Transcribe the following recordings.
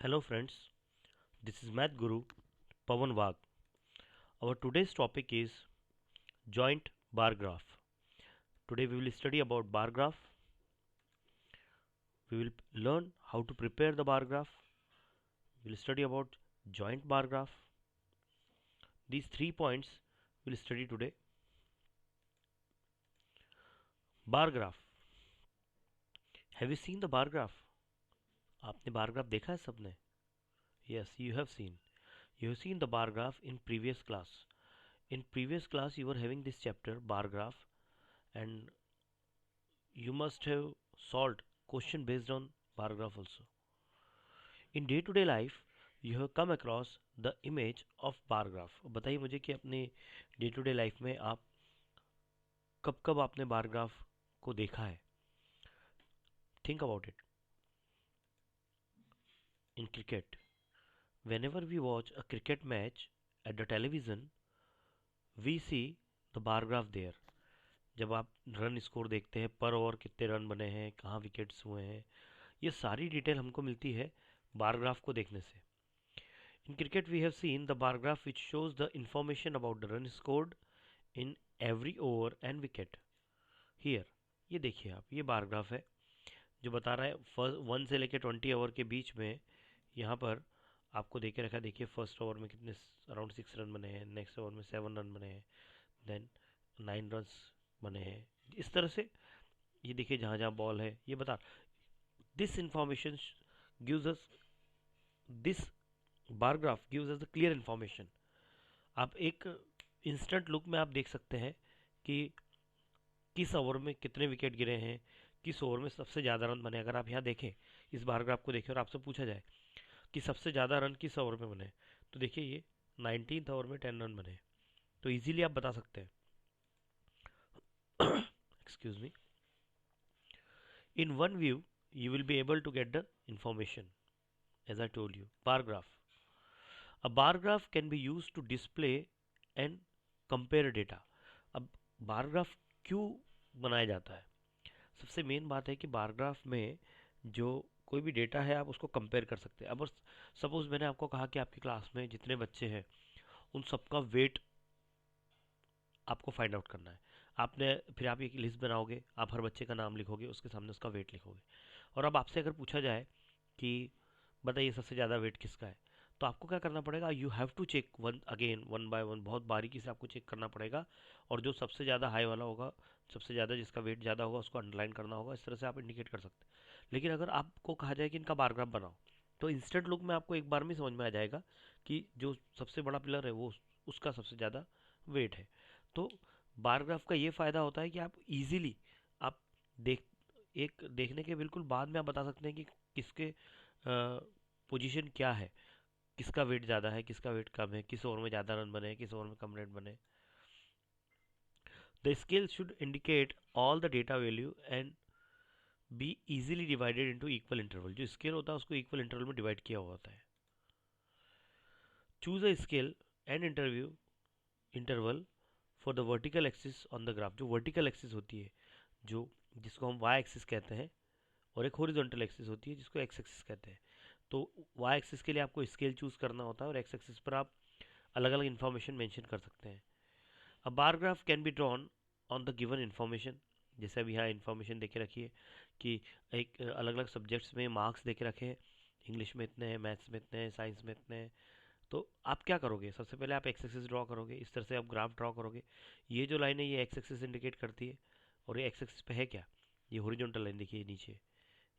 Hello friends, this is Math Guru Pawan Wagh. Our today's topic is joint bar graph. Today we will study about bar graph. We will learn how to prepare the bar graph. We will study about joint bar graph. These 3 points we will study today. Bar graph. Have you seen the bar graph? आपने bar graph देखा है सबने? Yes, you have seen. You have seen the bar graph in previous class. In previous class you were having this chapter bar graph and you must have solved question based on bar graph also. In day to day life you have come across the image of bar graph. बताइए मुझे कि अपने day to day life में आप कब कब आपने bar graph को देखा है. Think about it. In cricket, whenever we watch a cricket match at the television, we see the bar graph there. जब आप रन स्कोर देखते हैं, पर ओवर कितने रन बने हैं, कहाँ विकेट्स हुए हैं, ये सारी डिटेल हमको मिलती है बार ग्राफ को देखने से. In cricket we have seen the bar graph which shows the information about the run scored in every over and wicket. Here ये देखिए आप, ये बार ग्राफ है जो बता रहा है फर्स्ट 1 से लेकर 20 ओवर के बीच में. यहाँ पर आपको दे के रखा है. देखिए फर्स्ट ओवर में कितने अराउंड 6 रन बने हैं, नेक्स्ट ओवर में 7 रन बने हैं, देन 9 रन बने हैं. इस तरह से ये देखिए जहाँ जहाँ बॉल है ये बता. This information gives us this bar graph gives us the clear information. आप एक इंस्टेंट लुक में आप देख सकते हैं कि किस ओवर में कितने विकेट गिरे हैं, किस ओवर में सबसे ज़्यादा रन बने. अगर आप यहाँ देखें, इस बार ग्राफ को देखें और आपसे पूछा जाए कि सबसे ज़्यादा रन किस ओवर में बने, तो देखिए ये 19th ओवर में 10 रन बने. तो इजीली आप बता सकते हैं. Excuse me. In one view you will be able to get the information. As I told you, bar graph. A bar graph can be used to display and compare data. अब bar graph क्यों बनाया जाता है? सबसे main बात है कि bar graph में जो कोई भी डेटा है आप उसको कंपेयर कर सकते हैं. अब सपोज मैंने आपको कहा कि आपकी क्लास में जितने बच्चे हैं उन सबका वेट आपको फाइंड आउट करना है. आपने फिर आप एक लिस्ट बनाओगे, आप हर बच्चे का नाम लिखोगे, उसके सामने उसका वेट लिखोगे. और अब आपसे अगर पूछा जाए कि बताइए सबसे ज़्यादा वेट किसका है, तो आपको क्या करना पड़ेगा? You have to check one again, one by one, बहुत बारीकी से आपको चेक करना पड़ेगा. और जो सबसे ज़्यादा हाई वाला होगा, सबसे ज़्यादा जिसका वेट ज़्यादा होगा उसको अंडरलाइन करना होगा. इस तरह से आप इंडिकेट कर सकते हैं. लेकिन अगर आपको कहा जाए कि इनका बारग्राफ बनाओ, तो इंस्टेंट लुक में आपको एक बार में समझ में आ जाएगा कि जो सबसे बड़ा पिलर है वो उसका सबसे ज़्यादा वेट है. तो बारग्राफ का ये फ़ायदा होता है कि आप इजीली आप देख एक देखने के बिल्कुल बाद में आप बता सकते हैं कि किसके पोजीशन क्या है, किसका वेट ज़्यादा है, किसका वेट कम है, किस ओवर में ज़्यादा रन बने, किस ओवर में कम रन बने. The scale should indicate all the data value and be easily divided into equal interval. जो स्केल होता है उसको इक्वल इंटरवल में डिवाइड किया हुआ होता है. Choose a scale and interval for the vertical axis on the graph. जो वर्टिकल एक्सिस होती है, जो जिसको हम वाई एक्सिस कहते हैं, और एक हॉरिजॉन्टल एक्सिस होती है जिसको एक्स एक्सिस कहते हैं. तो वाई एक्सिस के लिए आपको स्केल चूज करना होता है और एक्स एक्सिस पर आप अलग अलग इन्फॉर्मेशन मेंशन कर सकते हैं. A bar graph can be drawn on the given information. जैसे अभी यहाँ इन्फॉर्मेशन देके रखी है कि एक अलग अलग सब्जेक्ट्स में मार्क्स देके रखे हैं. इंग्लिश में इतने हैं, मैथ्स में इतने हैं, साइंस में इतने हैं. तो आप क्या करोगे? सबसे पहले आप एक्स एक्सिस ड्रॉ करोगे. इस तरह से आप ग्राफ ड्रॉ करोगे. ये जो लाइन है ये एक्स एक्सिस इंडिकेट करती है. और ये एक्स एक्सिस पे है क्या? ये हॉरिजॉन्टल लाइन देखिए नीचे,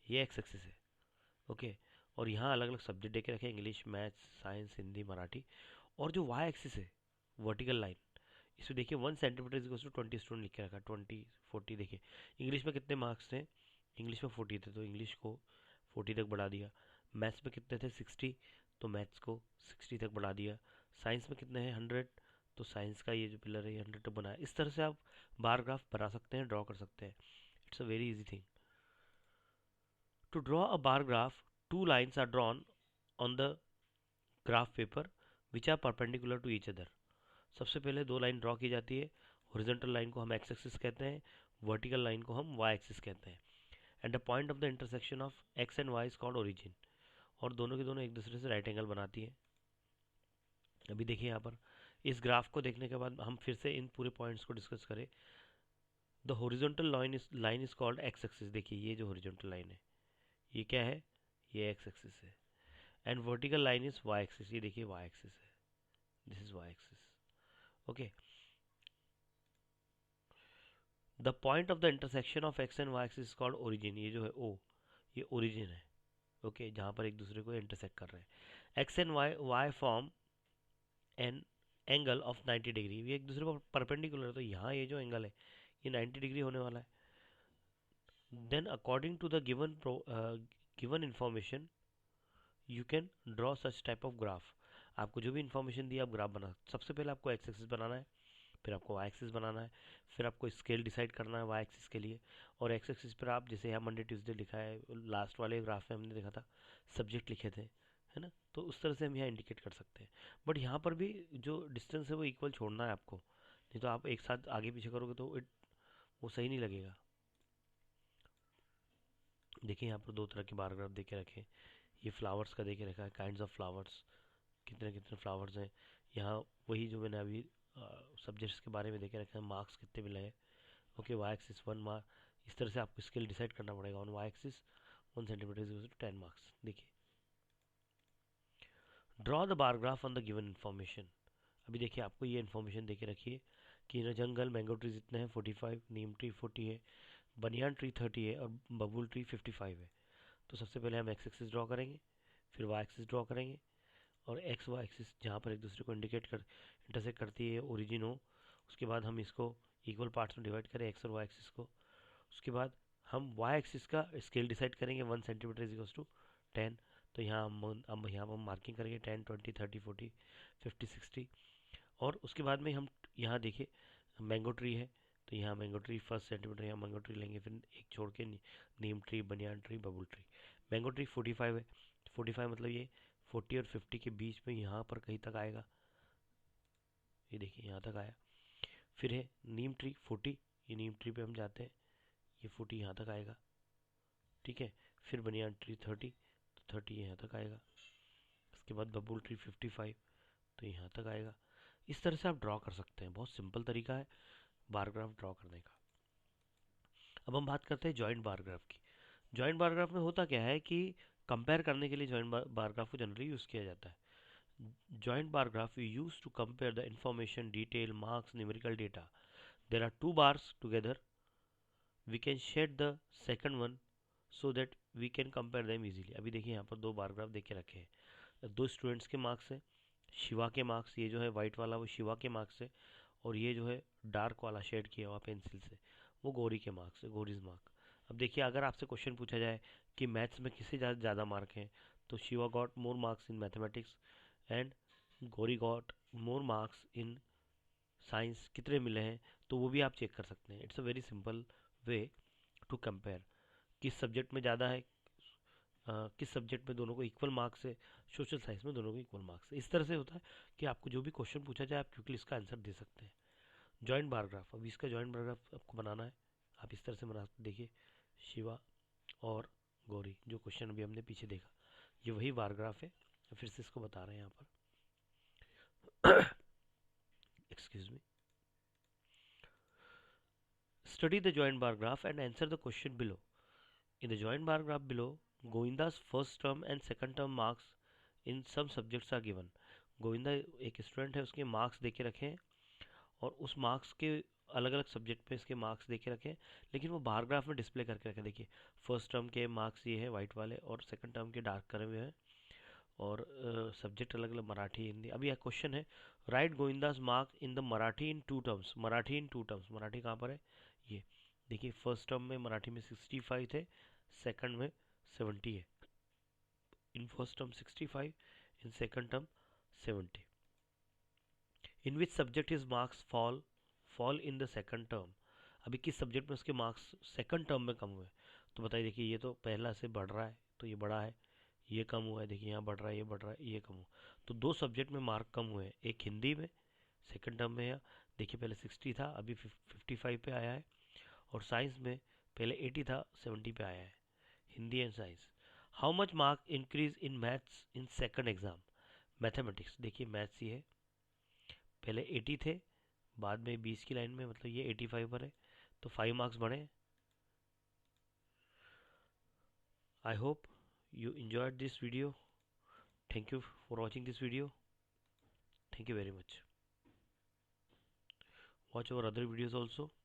ये एक्स एक्सिस है. ओके. और यहाँ अलग अलग सब्जेक्ट देके रखे हैं, English, maths, science, Hindi, Marathi. और जो वाई एक्सिस है, वर्टिकल लाइन, इसमें देखिए 1 सेंटीमीटर इज टू 20 स्टूडेंट लिख के रखा है. 20, 40. देखिए इंग्लिश में कितने मार्क्स थे? इंग्लिश में 40 थे तो इंग्लिश को 40 तक बढ़ा दिया. मैथ्स में कितने थे? 60, तो मैथ्स को 60 तक बढ़ा दिया. साइंस में कितने हैं? 100, तो साइंस का ये जो पिलर है ये 100 तक बनाया. इस तरह से आप बार ग्राफ बना सकते हैं, ड्रॉ कर सकते हैं. It's a very easy thing. To draw a bar graph, two lines are drawn on the graph paper which are perpendicular to each other. सबसे पहले दो लाइन ड्रॉ की जाती है. हॉरिजॉन्टल लाइन को हम एक्स एक्सिस कहते हैं, वर्टिकल लाइन को हम वाई एक्सिस कहते हैं. And the point of the intersection of X and Y is called origin. और दोनों के दोनों एक दूसरे से राइट एंगल बनाती है। अभी देखिए यहाँ पर इस ग्राफ को देखने के बाद हम फिर से इन पूरे पॉइंट्स को डिस्कस करें। The horizontal line is called x axis. देखिए ये जो हॉरिजॉन्टल लाइन है ये क्या है, ये एक्स एक्सिस है। And vertical line is Y axis, ये देखिए वाई एक्सिस है, this is Y axis. Okay, the point of the intersection of X and Y axis is called origin. ये जो है ओ, ये ओरिजिन है। ओके, जहाँ पर एक दूसरे को इंटरसेक्ट कर रहे हैं। X and Y form an angle of 90 degree, ये एक दूसरे को परपेंडिकुलर है, तो यहाँ ये जो एंगल है ये 90 डिग्री होने वाला है। Then according to the given information you can draw such type of graph. आपको जो भी इंफॉर्मेशन दी आप ग्राफ बना, सबसे पहले आपको एक्स एक्सिस बनाना है, फिर आपको वाई एक्सिस बनाना है, फिर आपको स्केल डिसाइड करना है वाई एक्सिस के लिए। और एक्स एक्सिस पर आप जैसे यहाँ मंडे ट्यूसडे लिखा है, लास्ट वाले ग्राफ में हमने देखा था सब्जेक्ट लिखे थे, है ना, तो उस तरह से हम यहाँ इंडिकेट कर सकते हैं। बट यहाँ पर भी जो डिस्टेंस है वो इक्वल छोड़ना है आपको, नहीं तो आप एक साथ आगे पीछे करोगे तो वो सही नहीं लगेगा। देखिए यहाँ पर दो तरह के बार ग्राफ दे के रखे हैं। ये फ्लावर्स का दे के रखा है, काइंड्स ऑफ फ्लावर्स, कितने कितने फ्लावर्स हैं। यहाँ वही जो मैंने अभी सब्जेक्ट्स के बारे में देखे रखे हैं, मार्क्स कितने मिले हैं। ओके, वाई एक्सिस 1 मार्क, इस तरह से आपको स्केल डिसाइड करना पड़ेगा। On Y axis 1 centimetre is equal to 10 marks. देखिए, draw the bar graph on the given information. अभी देखिए आपको ये इन्फॉर्मेशन देके रखिए कि इन जंगल मैंगो ट्री जितने हैं 45, नीम ट्री 40 है, बनियान ट्री 30 है और बबूल ट्री 55 है। तो सबसे पहले हम एक्स एक्सिस ड्रॉ करेंगे, फिर वाई एक्सिस ड्रॉ करेंगे, और एक्स वाई एक्सिस जहाँ पर एक दूसरे को इंटरसेक्ट करती है ओरिजिन हो, उसके बाद हम इसको इक्वल पार्ट्स में डिवाइड करें एक्स और वाई एक्सिस को। उसके बाद हम वाई एक्सिस का स्केल डिसाइड करेंगे, 1 सेंटीमीटर इज इक्वल्स टू 10। तो यहाँ हम यहाँ पर मार्किंग करेंगे 10, 20, 30, 40, 50, 60। और उसके बाद में हम यहाँ देखिए मैंगो ट्री है, तो यहाँ मैंगो ट्री 1 सेंटीमीटर, यहाँ मैंगो ट्री लेंगे, फिर एक छोड़ के neem tree, banyan tree, babul tree. Mango tree 45 है, 45 मतलब ये 40 और 50 के बीच में यहाँ पर कहीं तक आएगा, ये देखिए यहाँ तक आया। फिर है नीम ट्री 40, ये नीम ट्री पे हम जाते हैं, ये 40 यहाँ तक आएगा, ठीक है। फिर बनियान ट्री 30, तो 30 यहाँ तक आएगा। उसके बाद बबुल ट्री 55, तो यहाँ तक आएगा। इस तरह से आप ड्रॉ कर सकते हैं, बहुत सिंपल तरीका है बार ग्राफ ड्रॉ करने का। अब हम बात करते हैं जॉइंट बार ग्राफ की। जॉइंट बार ग्राफ में होता क्या है कि कंपेयर करने के लिए जॉइंट बार ग्राफ को जनरली यूज़ किया जाता है। Joint bar graph we use to compare the information, detail, marks, numerical data. There are two bars together. We can shade the second one so that we can compare them easily. अभी देखिए यहाँ पर दो bar graph देके रखे हैं, दो students के मार्क्स है, शिवा के मार्क्स, ये जो है वाइट वाला वो शिवा के मार्क्स है, और ये जो है डार्क वाला शेड किया हुआ पेंसिल से वो गौरी के मार्क्स है, गौरीज मार्क। अब देखिए अगर आपसे क्वेश्चन पूछा जाए कि मैथ्स में किसे ज़्यादा मार्क हैं, तो Shiva got more marks in mathematics and Gauri got more marks in science, कितने मिले हैं, तो वो भी आप चेक कर सकते हैं। It's a very simple way to compare किस सब्जेक्ट में ज़्यादा है, किस सब्जेक्ट में दोनों को इक्वल मार्क्स है, सोशल साइंस में दोनों को इक्वल मार्क्स है। इस तरह से होता है कि आपको जो भी क्वेश्चन पूछा जाए आप क्विकली इसका आंसर दे सकते हैं। जॉइंट बार ग्राफ, अभी इसका जॉइंट बार ग्राफ आपको बनाना है, आप इस तरह से बना सकते। देखिए शिवा और गौरी, जो क्वेश्चन अभी हमने पीछे देखा, ये वही बार ग्राफ है, फिर से इसको बता रहे हैं यहाँ पर। Excuse me. Study the joint bar graph and answer the question below. In the joint bar graph below, Govinda's first term and second term marks in some subjects are given. Govinda एक स्टूडेंट है, उसके marks देके रखे हैं और उस marks के अलग अलग सब्जेक्ट पे इसके मार्क्स देके रखे हैं, लेकिन वो बार ग्राफ में डिस्प्ले करके रखे हैं। देखिए फर्स्ट टर्म के मार्क्स ये है वाइट वाले और सेकंड टर्म के डार्क करे हुए हैं, और सब्जेक्ट अलग अलग मराठी हिंदी। अभी यह क्वेश्चन है, right Govindas mark in the Marathi in 2 terms. Marathi in 2 terms, Marathi कहाँ पर है, ये देखिए फर्स्ट टर्म में मराठी में 65 थे, सेकंड में 70 है। In first term 65, in second term 70। In which subject his marks fall in the second term. अभी किस सब्जेक्ट में उसके मार्क्स सेकंड टर्म में कम हुए, तो बताइए। देखिए ये तो पहला से बढ़ रहा है, तो ये बड़ा है, ये कम हुआ है, देखिए यहाँ बढ़ रहा है, ये बढ़ रहा है, ये कम हुआ। तो दो सब्जेक्ट में मार्क कम हुए हैं, एक हिंदी में सेकंड टर्म में है, देखिए पहले 60 था अभी 55 पे आया है, और साइंस में पहले 80 था 70 पे आया है, Hindi and science. How much mark increase in maths in second exam? Mathematics, देखिए मैथ्स ही है, पहले 80 थे, बाद में 20 की लाइन में, मतलब ये 85 पर है, तो 5 मार्क्स बढ़े। I hope you enjoyed this video. Thank you for watching this video. Thank you very much. Watch our other videos also.